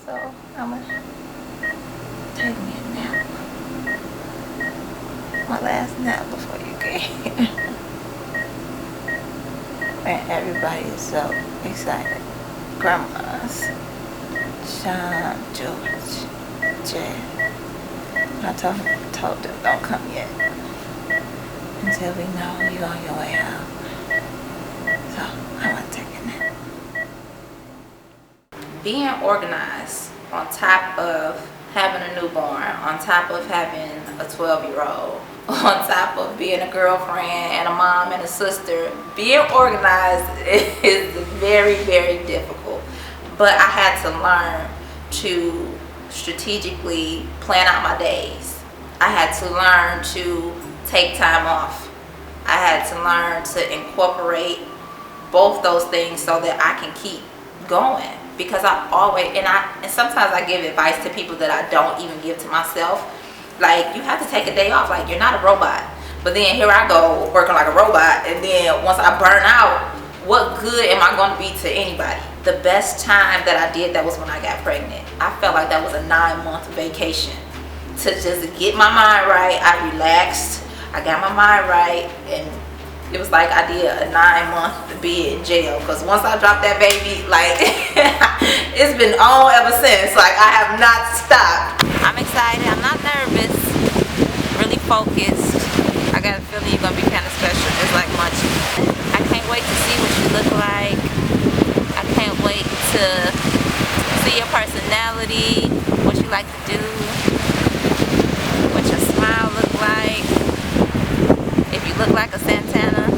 So I'm gonna take me a nap. My last nap before you came. And everybody is so excited. Grandmas, Sean, George, Jay. I told them don't come yet until we know you're on your way out. So I'm gonna take a nap. Being organized on top of having a newborn, on top of having a 12-year-old, on top of being a girlfriend and a mom and a sister, being organized is very, very difficult. But I had to learn to strategically plan out my days. I had to learn to take time off. I had to learn to incorporate both those things so that I can keep going. Because I always, and sometimes I give advice to people that I don't even give to myself. Like, you have to take a day off. Like, you're not a robot. But then here I go working like a robot, and then once I burn out, what good am I going to be to anybody? The best time that I did that was when I got pregnant. I felt like that was a 9-month vacation to just get my mind right. I relaxed, I got my mind right, and it was like I did a 9-month bid in jail. Because once I dropped that baby, like it's been on ever since. Like, I have not stopped. I'm excited. I'm not nervous. Really focused. I got a feeling you're gonna be kind of special, just like Munchie. I can't wait to see what you look like. I can't wait to see your personality, what you like to do, what your smile look like. If you look like a Santana.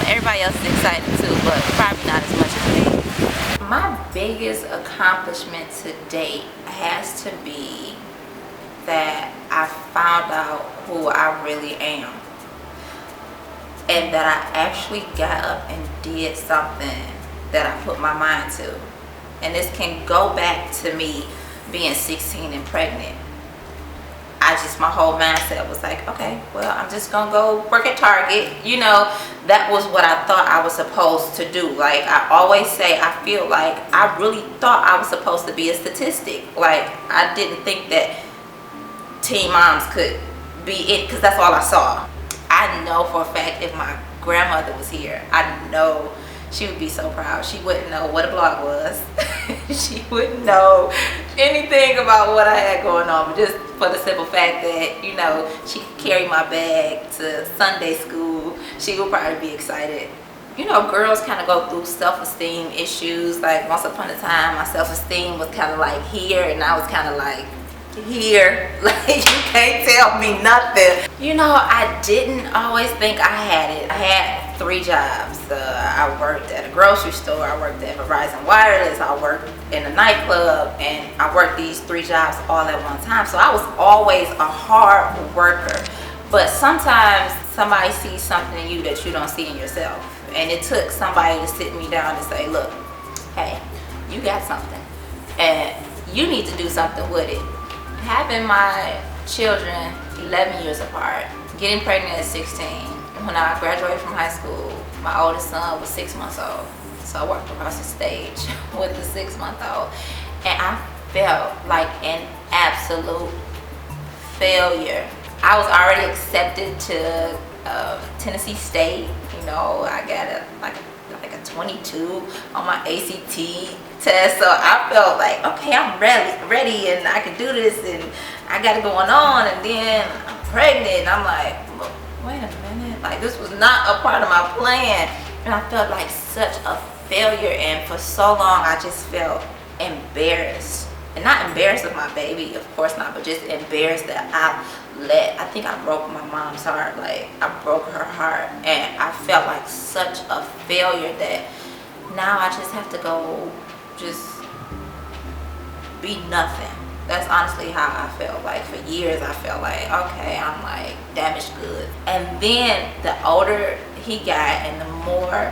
Everybody else is excited too, but probably not as much as me. My biggest accomplishment to date has to be that I found out who I really am. And that I actually got up and did something that I put my mind to. And this can go back to me being 16 and pregnant. My whole mindset was like, okay, well, I'm just gonna go work at Target. You know, that was what I thought I was supposed to do. Like, I always say, I feel like I really thought I was supposed to be a statistic. Like, I didn't think that teen moms could be it, because that's all I saw. I know for a fact if my grandmother was here, I know she would be so proud. She wouldn't know what a blog was. She wouldn't know anything about what I had going on, but just for the simple fact that, you know, she could carry my bag to Sunday school, she would probably be excited. You know, girls kind of go through self-esteem issues. Like, once upon a time, my self-esteem was kind of like here, and I was kind of like here. Like, you can't tell me nothing. You know, I didn't always think I had it. I had 3 jobs. I worked at a grocery store, I worked at Verizon Wireless, I worked in a nightclub, and I worked these 3 jobs all at one time. So I was always a hard worker. But sometimes somebody sees something in you that you don't see in yourself. And it took somebody to sit me down and say, look, hey, you got something, and you need to do something with it. Having my children 11 years apart, getting pregnant at 16, when I graduated from high school, my oldest son was 6 months old. So I worked across the stage with the 6-month-old. And I felt like an absolute failure. I was already accepted to Tennessee State. You know, I got a 22 on my ACT test. So I felt like, okay, I'm ready and I can do this, and I got it going on. And then I'm pregnant, and I'm like, wait a minute, like, this was not a part of my plan. And I felt like such a failure, and for so long I just felt embarrassed. And not embarrassed of my baby, of course not, but just embarrassed that I think I broke my mom's heart. Like, I broke her heart, and I felt like such a failure that now I just have to go just be nothing. That's honestly how I felt. Like, for years I felt like, okay, I'm like damaged goods. And then the older he got and the more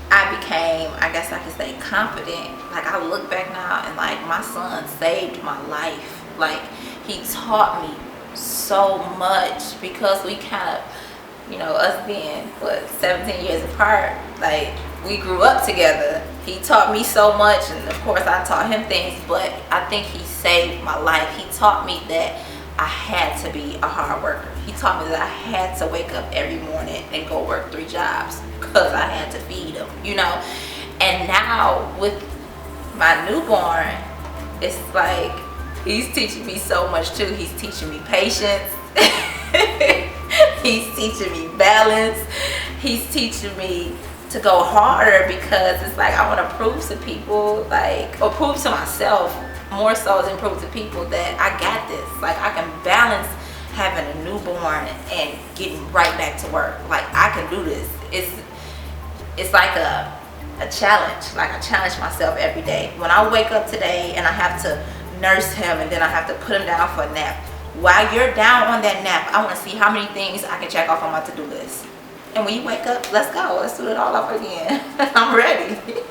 I became, I guess I could say, confident. Like, I look back now and like, my son saved my life. Like, he taught me so much, because we kind of, you know, us being 17 years apart, like, we grew up together. He taught me so much, and of course I taught him things, but I think he saved my life. He taught me that I had to be a hard worker. He taught me that I had to wake up every morning and go work 3 jobs because I had to feed him, you know. And now with my newborn, it's like he's teaching me so much too. He's teaching me patience. He's teaching me balance. He's teaching me to go harder, because it's like I want to prove to people, like, or prove to myself more so than prove to people that I got this. Like, I can balance having a newborn and getting right back to work. Like, I can do this. It's like a challenge. Like, I challenge myself every day. When I wake up today and I have to nurse him and then I have to put him down for a nap, while you're down on that nap, I want to see how many things I can check off on my to-do list. And when you wake up, let's go. Let's do it all over again. I'm ready.